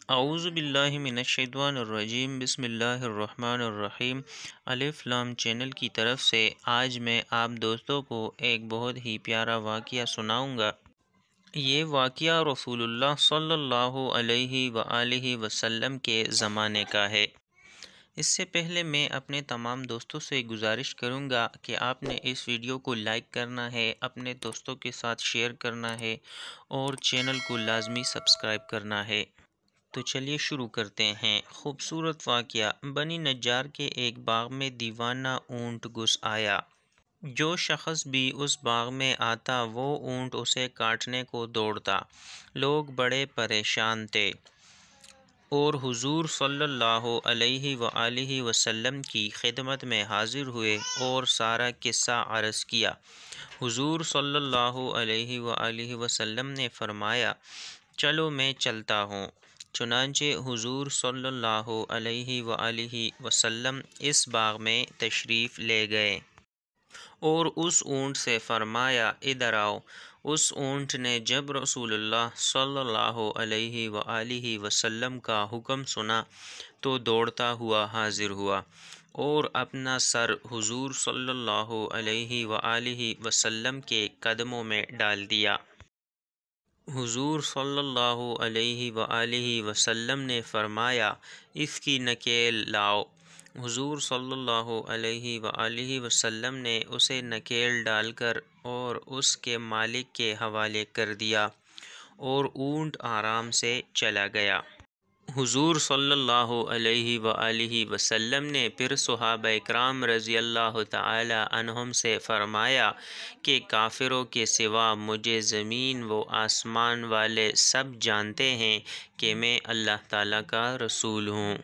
اعوذ باللہ من الشیطان الرجیم، بسم اللہ الرحمن الرحیم۔ الف لام چینل کی طرف سے آج میں آپ دوستوں کو ایک بہت ہی پیارا واقعہ سناؤں گا۔ یہ واقعہ رسول اللہ صلی اللہ علیہ وآلہ وسلم کے زمانے کا ہے۔ اس سے پہلے میں اپنے تمام دوستوں سے گزارش کروں گا کہ آپ نے اس ویڈیو کو لائک کرنا ہے، اپنے دوستوں کے ساتھ شیئر کرنا ہے اور چینل کو لازمی سبسکرائب کرنا ہے۔ تو چلیے شروع کرتے ہیں۔ خوبصورت واقعہ۔ بنی نجار کے ایک باغ میں دیوانہ اونٹ گھس آیا۔ جو شخص بھی اس باغ میں آتا وہ اونٹ اسے کاٹنے کو دوڑتا۔ لوگ بڑے پریشان تھے اور حضور صلی اللہ علیہ وآلہ وسلم کی خدمت میں حاضر ہوئے اور سارا قصہ عرض کیا۔ حضور صلی اللہ علیہ وآلہ وسلم نے فرمایا، چلو میں چلتا ہوں۔ چنانچہ حضور صلی اللہ علیہ وآلہ وسلم اس باغ میں تشریف لے گئے اور اس اونٹ سے فرمایا، ادھر آؤ۔ اس اونٹ نے جب رسول اللہ صلی اللہ علیہ وآلہ وسلم کا حکم سنا تو دوڑتا ہوا حاضر ہوا اور اپنا سر حضور صلی اللہ علیہ وآلہ وسلم کے قدموں میں ڈال دیا۔ حضور صلی اللہ علیہ وآلہ وسلم نے فرمایا، اس کی نکیل لاؤ۔ حضور صلی اللہ علیہ وآلہ وسلم نے اسے نکیل ڈال کر اور اس کے مالک کے حوالے کر دیا اور اونٹ آرام سے چلا گیا۔ حضور صلی اللہ علیہ وآلہ وسلم نے پھر صحابہ کرام رضی اللہ تعالی عنہم سے فرمایا کہ کافروں کے سوا مجھے زمین و آسمان والے سب جانتے ہیں کہ میں اللہ تعالیٰ کا رسول ہوں۔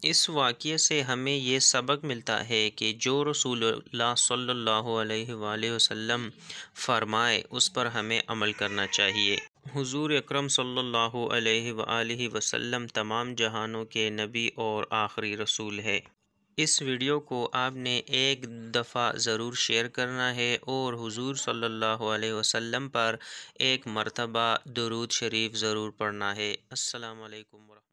اس واقعے سے ہمیں یہ سبق ملتا ہے کہ جو رسول اللہ صلی اللہ علیہ وآلہ وسلم فرمائے اس پر ہمیں عمل کرنا چاہیے۔ حضور اکرم صلی اللہ علیہ وآلہ وسلم تمام جہانوں کے نبی اور آخری رسول ہے۔ اس ویڈیو کو آپ نے ایک دفعہ ضرور شیئر کرنا ہے اور حضور صلی اللہ علیہ وسلم پر ایک مرتبہ درود شریف ضرور پڑھنا ہے۔ السلام علیکم ورحمۃ اللہ۔